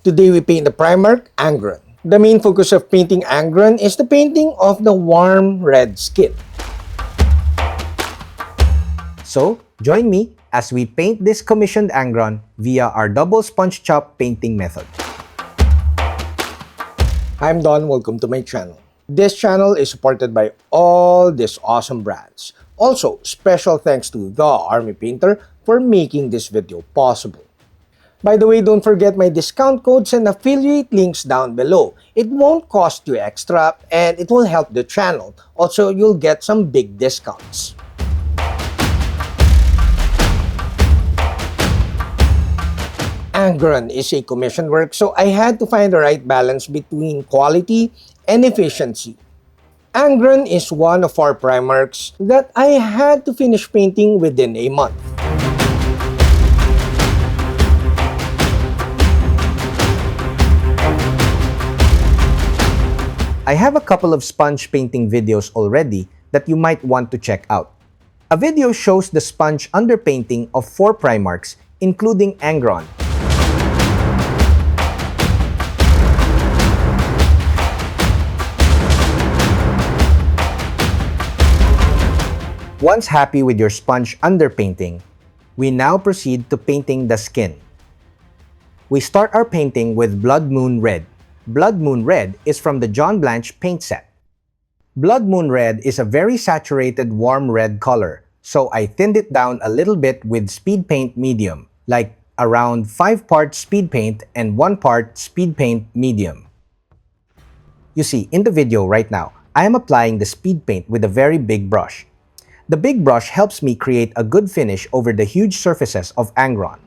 Today we paint the Primark Angron. The main focus of painting Angron is the painting of the warm red skin. So, join me as we paint this commissioned Angron via our double sponge chop painting method. I'm Don, welcome to my channel. This channel is supported by all these awesome brands. Also, special thanks to The Army Painter for making this video possible. By the way, don't forget my discount codes and affiliate links down below. It won't cost you extra and it will help the channel. Also, you'll get some big discounts. Angron is a commissioned work, so I had to find the right balance between quality and efficiency. Angron is one of our Primarks that I had to finish painting within a month. I have a couple of sponge painting videos already that you might want to check out. A video shows the sponge underpainting of 4 Primarks, including Angron. Once happy with your sponge underpainting, we now proceed to painting the skin. We start our painting with Blood Moon Red. Blood Moon Red is from the John Blanche paint set. Blood Moon Red is a very saturated warm red color, so I thinned it down a little bit with speed paint medium, like around 5 parts speed paint and 1 part speed paint medium. You see, in the video right now, I am applying the speed paint with a very big brush. The big brush helps me create a good finish over the huge surfaces of Angron.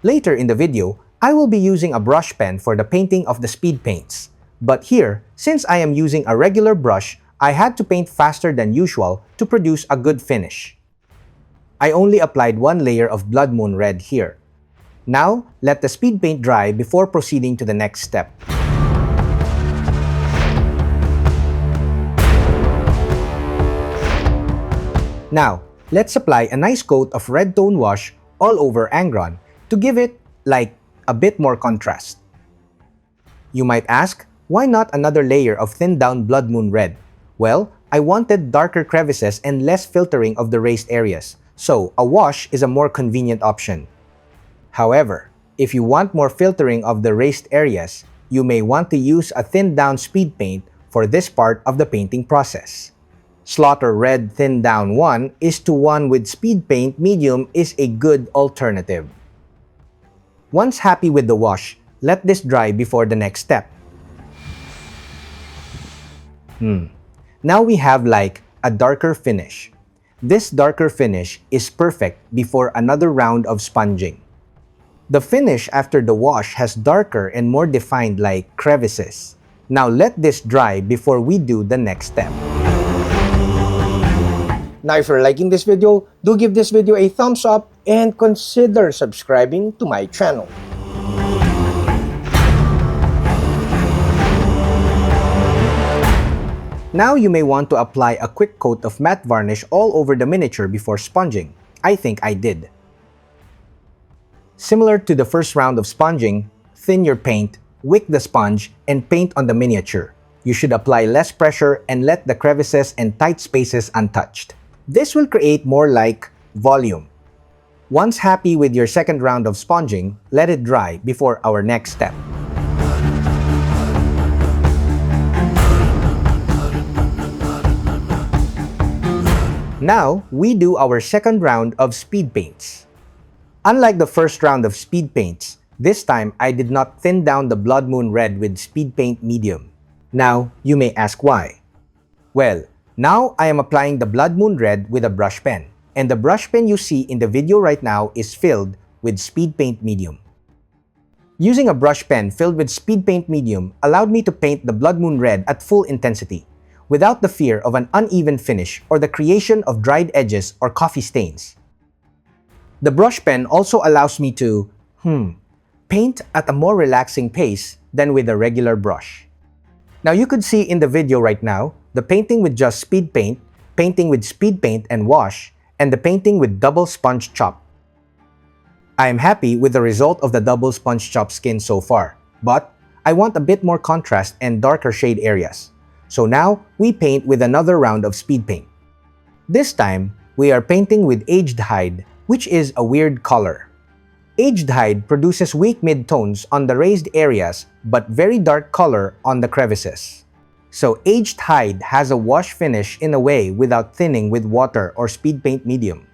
Later in the video, I will be using a brush pen for the painting of the speed paints. But here, since I am using a regular brush, I had to paint faster than usual to produce a good finish. I only applied 1 layer of Blood Moon Red here. Now, let the speed paint dry before proceeding to the next step. Now, let's apply a nice coat of red tone wash all over Angron to give it, like, a bit more contrast. You might ask, why not another layer of thinned down Blood Moon Red? Well, I wanted darker crevices and less filtering of the raised areas, so a wash is a more convenient option. However, if you want more filtering of the raised areas, you may want to use a thinned down speed paint for this part of the painting process. Slaughter Red Thinned Down 1:1 with speed paint medium is a good alternative. Once happy with the wash, let this dry before the next step. Now we have like a darker finish. This darker finish is perfect before another round of sponging. The finish after the wash has darker and more defined like crevices. Now let this dry before we do the next step. Now if you're liking this video, do give this video a thumbs up and consider subscribing to my channel. Now you may want to apply a quick coat of matte varnish all over the miniature before sponging. I think I did. Similar to the first round of sponging, thin your paint, wick the sponge, and paint on the miniature. You should apply less pressure and let the crevices and tight spaces untouched. This will create more like volume. Once happy with your second round of sponging, let it dry before our next step. Now, we do our second round of speed paints. Unlike the first round of speed paints, this time I did not thin down the Blood Moon Red with speed paint medium. Now, you may ask why. Well, now I am applying the Blood Moon Red with a brush pen, and the brush pen you see in the video right now is filled with speed paint medium. Using a brush pen filled with speed paint medium allowed me to paint the Blood Moon Red at full intensity, without the fear of an uneven finish or the creation of dried edges or coffee stains. The brush pen also allows me to, paint at a more relaxing pace than with a regular brush. Now you could see in the video right now, the painting with just speed paint, painting with speed paint and wash, and the painting with double sponge chop. I am happy with the result of the double sponge chop skin so far, but I want a bit more contrast and darker shade areas. So now, we paint with another round of speed paint. This time, we are painting with aged hide, which is a weird color. Aged hide produces weak mid-tones on the raised areas but very dark color on the crevices. So aged hide has a wash finish in a way without thinning with water or speed paint medium.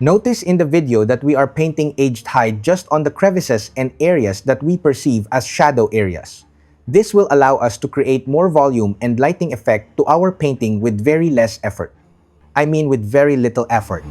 Notice in the video that we are painting aged hide just on the crevices and areas that we perceive as shadow areas. This will allow us to create more volume and lighting effect to our painting with very less effort. I mean with very little effort.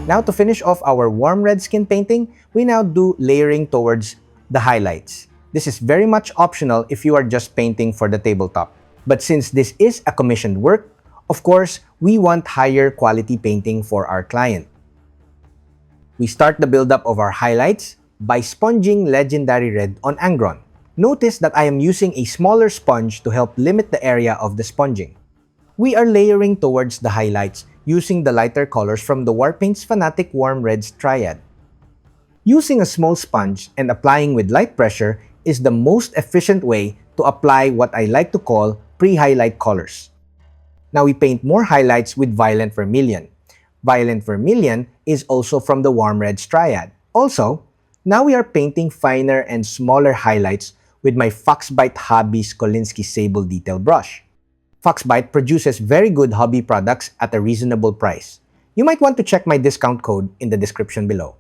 Now to finish off our warm red skin painting, we now do layering towards the highlights. This is very much optional if you are just painting for the tabletop. But since this is a commissioned work, of course, we want higher quality painting for our client. We start the buildup of our highlights by sponging Legendary Red on Angron. Notice that I am using a smaller sponge to help limit the area of the sponging. We are layering towards the highlights using the lighter colors from the Warpaint's Fanatic Warm Reds Triad. Using a small sponge and applying with light pressure is the most efficient way to apply what I like to call pre-highlight colors. Now we paint more highlights with Violent Vermilion. Violent Vermilion is also from the Warm Reds Triad. Also, now we are painting finer and smaller highlights with my Foxbite Hobbies Kolinsky Sable Detail Brush. Foxbite produces very good hobby products at a reasonable price. You might want to check my discount code in the description below.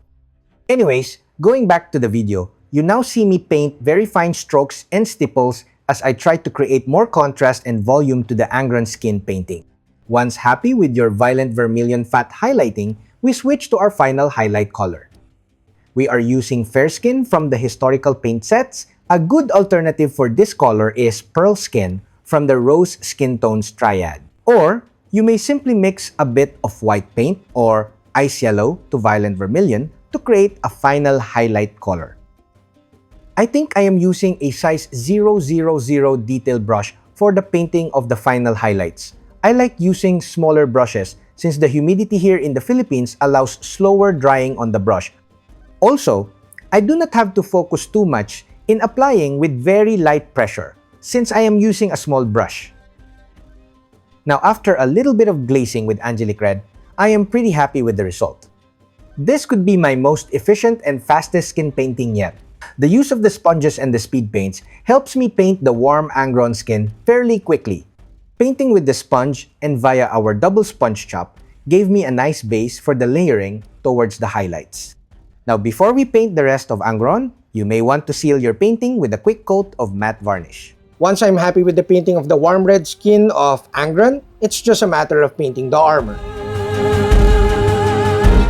Anyways, going back to the video, you now see me paint very fine strokes and stipples as I try to create more contrast and volume to the Angron skin painting. Once happy with your Violent Vermilion fat highlighting, we switch to our final highlight color. We are using Fair Skin from the historical paint sets. A good alternative for this color is Pearl Skin from the Rose Skin Tones Triad. Or, you may simply mix a bit of white paint or ice yellow to Violent Vermilion to create a final highlight color. I think I am using a size 000 detail brush for the painting of the final highlights. I like using smaller brushes since the humidity here in the Philippines allows slower drying on the brush. Also, I do not have to focus too much in applying with very light pressure since I am using a small brush. Now after a little bit of glazing with Angelic Red, I am pretty happy with the result. This could be my most efficient and fastest skin painting yet. The use of the sponges and the speed paints helps me paint the warm Angron skin fairly quickly. Painting with the sponge and via our double sponge chop gave me a nice base for the layering towards the highlights. Now before we paint the rest of Angron, you may want to seal your painting with a quick coat of matte varnish. Once I'm happy with the painting of the warm red skin of Angron, it's just a matter of painting the armor.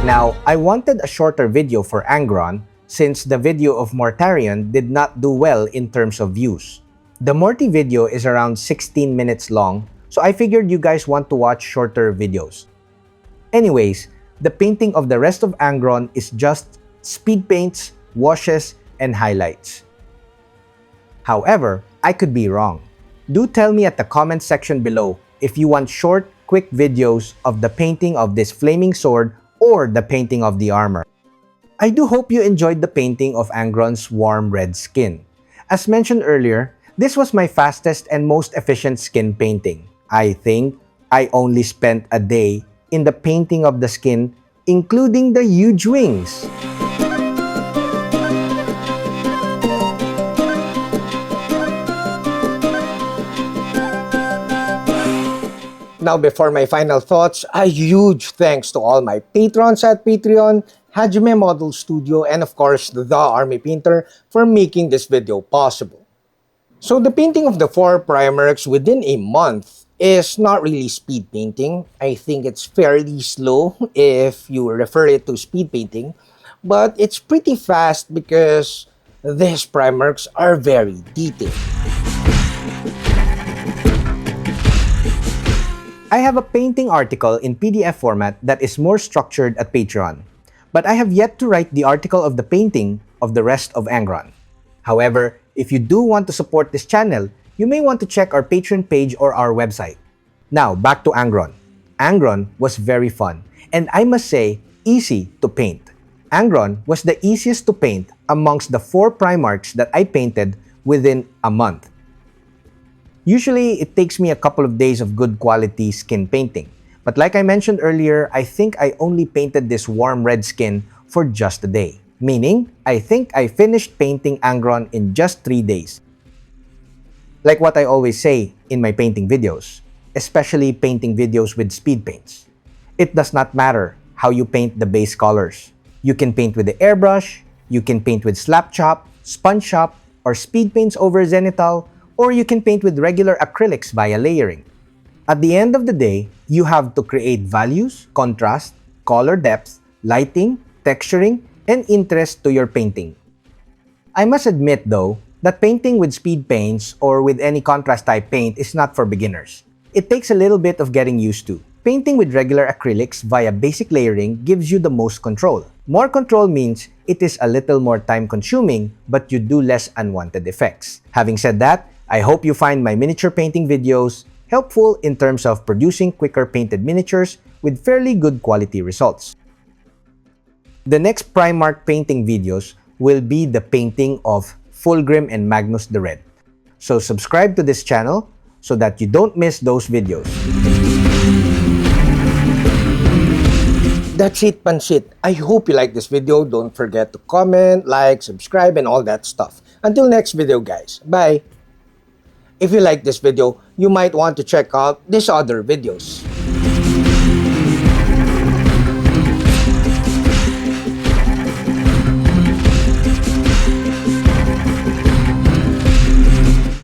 Now, I wanted a shorter video for Angron since the video of Mortarion did not do well in terms of views. The Morty video is around 16 minutes long, so I figured you guys want to watch shorter videos. Anyways, the painting of the rest of Angron is just speed paints, washes, and highlights. However, I could be wrong. Do tell me at the comment section below if you want short, quick videos of the painting of this flaming sword or the painting of the armor. I do hope you enjoyed the painting of Angron's warm red skin. As mentioned earlier, this was my fastest and most efficient skin painting. I think I only spent a day in the painting of the skin, including the huge wings. Now, before my final thoughts, a huge thanks to all my patrons at Patreon, Hajime Model Studio, and of course, the Army Painter for making this video possible. So the painting of the 4 Primarchs within a month is not really speed painting. I think it's fairly slow if you refer it to speed painting, but it's pretty fast because these Primarchs are very detailed. I have a painting article in PDF format that is more structured at Patreon, but I have yet to write the article of the painting of the rest of Angron. However, if you do want to support this channel, you may want to check our Patreon page or our website. Now, back to Angron. Angron was very fun, and I must say, easy to paint. Angron was the easiest to paint amongst the 4 Primarchs that I painted within a month. Usually, it takes me a couple of days of good quality skin painting. But like I mentioned earlier, I think I only painted this warm red skin for just a day. Meaning, I think I finished painting Angron in just 3 days. Like what I always say in my painting videos, especially painting videos with speed paints. It does not matter how you paint the base colors. You can paint with the airbrush, you can paint with slap chop, sponge chop, or speed paints over zenithal, or you can paint with regular acrylics via layering. At the end of the day, you have to create values, contrast, color depth, lighting, texturing, and interest to your painting. I must admit though, that painting with speed paints or with any contrast type paint is not for beginners. It takes a little bit of getting used to. Painting with regular acrylics via basic layering gives you the most control. More control means it is a little more time consuming, but you do less unwanted effects. Having said that, I hope you find my miniature painting videos helpful in terms of producing quicker painted miniatures with fairly good quality results. The next Primarch painting videos will be the painting of Fulgrim and Magnus the Red. So subscribe to this channel so that you don't miss those videos. That's it, Pansit. I hope you like this video. Don't forget to comment, like, subscribe, and all that stuff. Until next video, guys. Bye! If you like this video, you might want to check out these other videos.